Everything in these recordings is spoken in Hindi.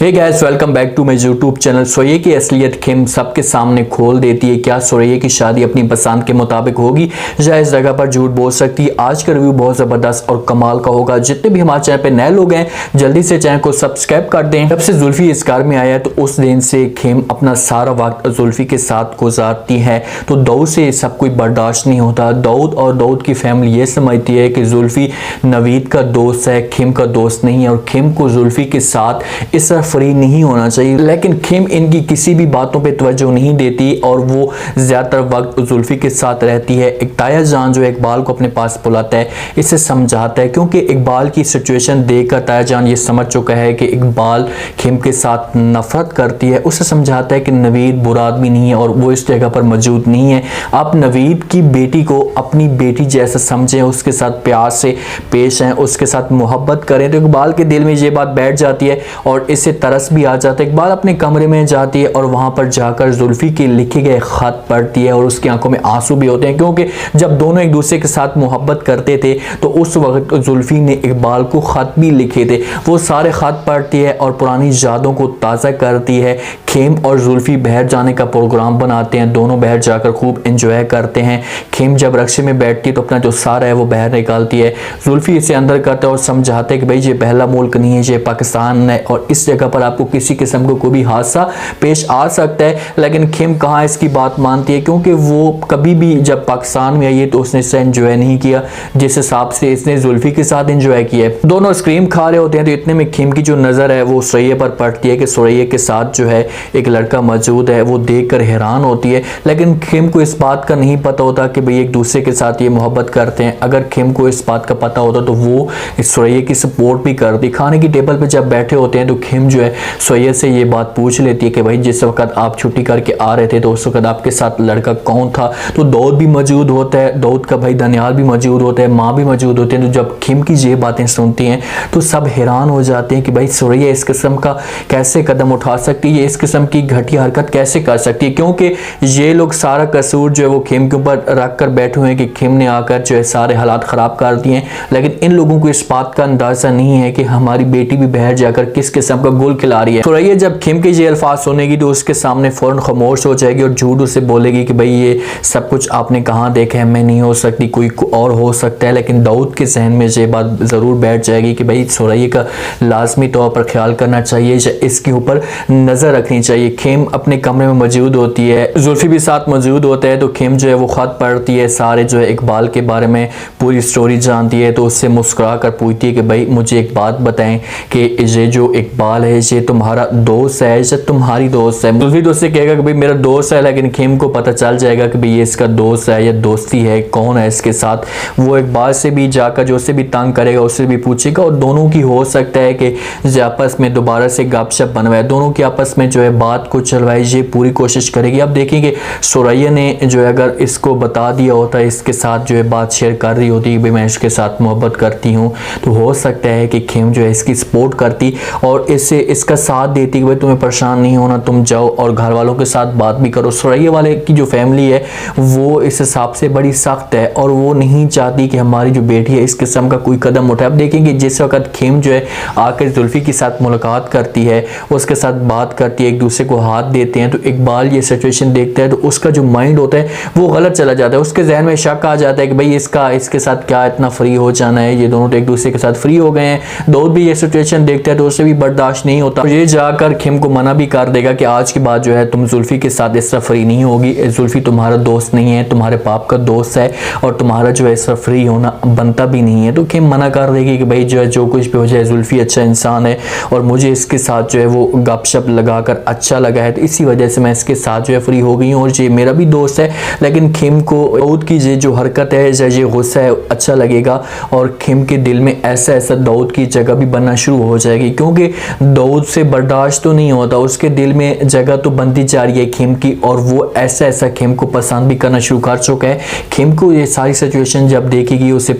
Hey guys, welcome back to my YouTube channel. सोये की असलियत खेम सबके सामने खोल देती है। क्या सोये की शादी अपनी पसंद के मुताबिक होगी या इस जगह पर झूठ बोल सकती है? आज का रिव्यू बहुत ज़बरदस्त और कमाल का होगा। जितने भी हमारे चैनल पे नए लोग हैं जल्दी से चैनल को सब्सक्राइब कर दें। जब से जुल्फी इस घर में आया तो उस दिन से खेम अपना सारा वक्त जुल्फी के साथ गुजारती है। तो दाऊद से सब कुछ बर्दाश्त नहीं होता। दाऊद और दाऊद की फैमिली ये समझती है कि जुल्फी नवीद का दोस्त है, खेम का दोस्त नहीं है, और खेम को जुल्फी के साथ इस फ्री नहीं होना चाहिए। लेकिन खेम इनकी किसी भी बातों पे तवज्जो नहीं देती और वो ज्यादातर वक्त जुल्फी के साथ रहती है। एक ताया जान जो इकबाल को अपने पास बुलाता है, इसे समझाता है, क्योंकि इकबाल की सिचुएशन देखकर ताया जान ये समझ चुका है कि इकबाल खेम के साथ नफरत करती है। उसे समझाता है कि नवीद बुरा आदमी नहीं है और वो इस जगह पर मौजूद नहीं है। आप नवीद की बेटी को अपनी बेटी जैसा समझें, उसके साथ प्यार से पेश आए, उसके साथ मोहब्बत करें। तो इकबाल के दिल में ये बात बैठ जाती है और इसे तरस भी आ जाता है। इकबाल अपने कमरे में जाती है और वहां पर जाकर जुल्फी के लिखे गए खत पढ़ती है और उसकी आंखों में आंसू भी होते हैं, क्योंकि जब दोनों एक दूसरे के साथ मोहब्बत करते थे तो उस वक्त जुल्फी ने इकबाल को खत भी लिखे थे। वो सारे खत पढ़ती है और पुरानी यादों को ताज़ा करती है। खेम और जुल्फी बाहर जाने का प्रोग्राम बनाते हैं, दोनों बाहर जाकर खूब एंजॉय करते हैं। खेम जब रक्शे में बैठती है तो अपना जो सारा है वो बाहर निकालती है। जुल्फी इसे अंदर करता है और समझाते हैं कि भाई ये पहला मुल्क नहीं है, ये पाकिस्तान है और इस जगह पर आपको किसी किस्म को कोई भी हादसा पेश आ सकता है। लेकिन खेम कहाँ इसकी बात मानती है, क्योंकि वो कभी भी जब पाकिस्तान में आई है तो उसने इससे एंजॉय नहीं किया जिस हिसाब से इसने जुल्फी के साथ एंजॉय किया है। दोनों आइसक्रीम खा रहे होते हैं तो इतने में खेम की जो नज़र है वो सुरैया पर पड़ती है कि सुरैया के साथ जो है एक लड़का मौजूद है। वो देखकर हैरान होती है, लेकिन खेम को इस बात का नहीं पता होता कि भाई एक दूसरे के साथ ये मोहब्बत करते हैं। अगर खेम को इस बात का पता होता तो वो इस सुरैया की सपोर्ट भी करती। खाने की टेबल पर जब बैठे होते हैं तो खेम जो है सुरैया से ये बात पूछ लेती है कि भाई जिस वक्त आप छुट्टी करके आ रहे थे तो उस वक्त आपके साथ लड़का कौन था? तो दाऊद भी मौजूद होता है, दाऊद का भाई दनियाल भी मौजूद होता है, माँ भी मौजूद होते हैं। तो जब खेम की ये बातें सुनती हैं तो सब हैरान हो जाते हैं कि भाई सुरैया इस किस्म का कैसे कदम उठा सकती है, इस किस्म की घटिया हरकत कैसे कर सकती है, क्योंकि ये लोग सारा कसूर जो है वो खेम के ऊपर रख कर बैठे हुए हैं कि खेम ने आकर जो है सारे हालात ख़राब कर दिए हैं। लेकिन इन लोगों को इस बात का अंदाज़ा नहीं है कि हमारी बेटी भी बाहर जाकर किस किस्म का गुल खिला रही है। सुरैया जब खेम के ये अल्फाज सुनेगी तो उसके सामने फ़ौरन खामोश हो जाएगी और झूठ उसे बोलेगी कि भाई ये सब कुछ आपने कहाँ देखा है, मैं नहीं हो सकती, कोई और हो सकता है। लेकिन दाऊद के जहन में ये बात ज़रूर बैठ जाएगी कि भाई सुरैया का लाजमी तौर पर ख्याल करना चाहिए, इसके ऊपर नज़र रखनी चाहिए। खेम अपने कमरे में मौजूद होती है, जुल्फी भी साथ मौजूद होता है। तो खेम जो है वो ख़त पढ़ती है, सारे जो है इकबाल के बारे में पूरी स्टोरी जानती है। तो उससे मुस्कुरा कर पूछती है कि भाई मुझे एक बात बताएं कि ये जो इकबाल है ये तुम्हारा दोस्त है या तुम्हारी दोस्त है? जुल्फी तो उससे कहेगा कि भाई मेरा दोस्त है, लेकिन खेम को पता चल जाएगा कि भाई ये इसका दोस्त है या दोस्ती है, कौन है इसके साथ। वो इकबाल से भी जाकर जो उससे भी तंग करेगा उससे भी पूछेगा और दोनों की हो सकता है कि आपस में दोबारा से गपशप बनवाए, दोनों की आपस में जो है बात को चलवाए, ये पूरी कोशिश करेगी। अब देखेंगे सुरैया ने जो है अगर इसको बता दिया होता है, इसके साथ जो है बात शेयर कर रही होती है कि मैं इसके साथ मोहब्बत करती हूँ, तो हो सकता है कि खेम जो है इसकी सपोर्ट करती और इससे इसका साथ देती कि भाई तुम्हें परेशान नहीं होना, तुम जाओ और घर वालों के साथ बात भी करो। सुरैया वाले की जो फैमिली है वो इस हिसाब से बड़ी सख्त है और वो नहीं चाहती कि हमारी जो बेटी है इस किस्म का कोई कदम उठाए। अब देखेंगे जिस वक्त खेम जो है आकर जुल्फी के साथ मुलाकात करती है, उसके साथ बात करती है, एक दूसरे को हाथ देते हैं, तो इकबाल ये सिचुएशन देखता है तो उसका जो माइंड होता है वो गलत चला जाता है। उसके जहन में शक आ जाता है कि भाई इसके साथ क्या इतना फ्री हो जाना है, ये दोनों तो एक दूसरे के साथ फ्री हो गए हैं। दाऊद भी ये सिचुएशन देखता है तो उसे भी बर्दाश्त नहीं होता, ये जाकर खेम को मना भी कर देगा कि आज के बाद जो है तुम जुल्फी के साथ इस तरह फ्री नहीं होगी, जुल्फी तुम्हारा दोस्त नहीं है, तुम्हारे बाप का दोस्त है और तुम्हारा जो है इस तरह फ्री होना बनता भी नहीं है। तो खेम मना कर देगी कि भाई जो है जो कुछ भी हो जाए, जुल्फी अच्छा इंसान है और मुझे इसके साथ जो है वो गपशप लगाकर अच्छा लगा है, तो इसी वजह से मैं इसके साथ जो है फ्री हो गई हूँ और ये मेरा भी दोस्त है। लेकिन खेम को दाऊद की ये जो हरकत है, ये गुस्सा है, अच्छा लगेगा और खेम के दिल में ऐसा दाऊद की जगह भी बनना शुरू हो जाएगी, क्योंकि दाऊद से बर्दाश्त तो नहीं होता, उसके दिल में जगह तो बनती जा रही है खेम की और वो ऐसा खेम को पसंद भी करना शुरू कर चुका है। खेम को ये सारी सिचुएशन जब देखेगी उसे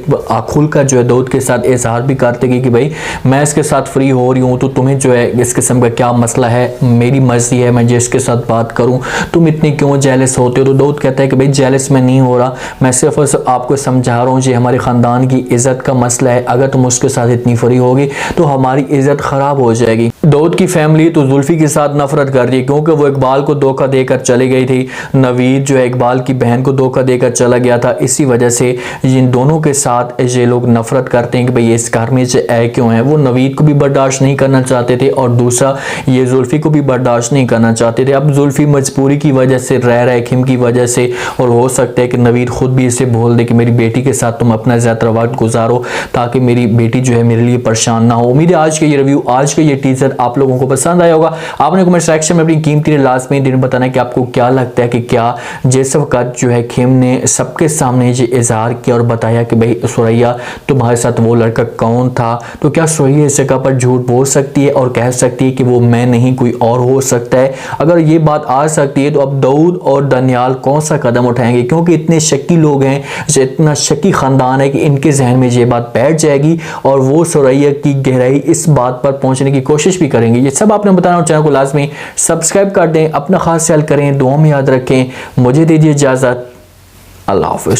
खुलकर जो है दाऊद के साथ इजहार भी कर देगी कि भाई मैं इसके साथ फ्री हो रही हूँ, तो तुम्हें जो है इस किस्म का क्या मसला है, मेरी मर्जी है मैं जिसके साथ बात करूँ, तुम इतनी क्यों जेलस होते हो? तो दाऊद कहता है कि भाई जेलस मैं नहीं हो रहा, मैं सिर्फ आपको समझा रहा हूँ ये हमारे ख़ानदान की इज़्ज़त का मसला है, अगर तुम उसके साथ इतनी फ्री होगी तो हमारी इज़्ज़त ख़राब हो जाएगी। दाऊद की फैमिली तो जुल्फी के साथ नफरत कर रही है क्योंकि वो इकबाल को धोखा देकर चली गई थी। नवीद जो है इकबाल की बहन को धोखा देकर चला गया था। इसी वजह से इन दोनों के साथ ये लोग नफरत करते हैं कि भाई ये इस घर में से आए क्यों है। वो नवीद को भी बर्दाश्त नहीं करना चाहते थे और दूसरा ये जुल्फी को भी बर्दाश्त नहीं करना चाहते थे। अब जुल्फी मजबूरी की वजह से रह रहे खिम की वजह से, और हो सकता है कि नवीद खुद भी इसे बोल दे कि मेरी बेटी के साथ तुम अपना ज़्यादा वक्त गुजारो ताकि मेरी बेटी जो है मेरे लिए परेशान ना हो। उम्मीद है आज का ये रिव्यू, आज का ये टीजर आप लोगों को पसंद आया होगा। आपने कमेंट सेक्शन में अपनी कीमती लाजमी दिन बताना कि आपको क्या लगता है कि क्या जिस वक्त जो है खिम ने सबके सामने ये इजहार किया और बताया कि भाई सुरैया तुम्हारे साथ वो लड़का कौन था, तो क्या सुरैया इस जगह पर झूठ बोल सकती है और कह सकती है कि वो मैं नहीं कोई और हो सकता है। अगर ये बात आ सकती है तो अब दाऊद और दानियाल कौन सा कदम उठाएंगे, क्योंकि इतने शक्की लोग हैं, इतना शक्की खानदान है कि इनके जहन में ये बात बैठ जाएगी और वो सुरैया की गहराई इस बात पर पहुंचने की कोशिश भी करेंगे। ये सब आपने बताना और चैनल को लाजमी सब्सक्राइब कर दें। अपना खास ख्याल करें, दुआ में याद रखें। मुझे दीजिए इजाजत। अल्लाह हाफिज़।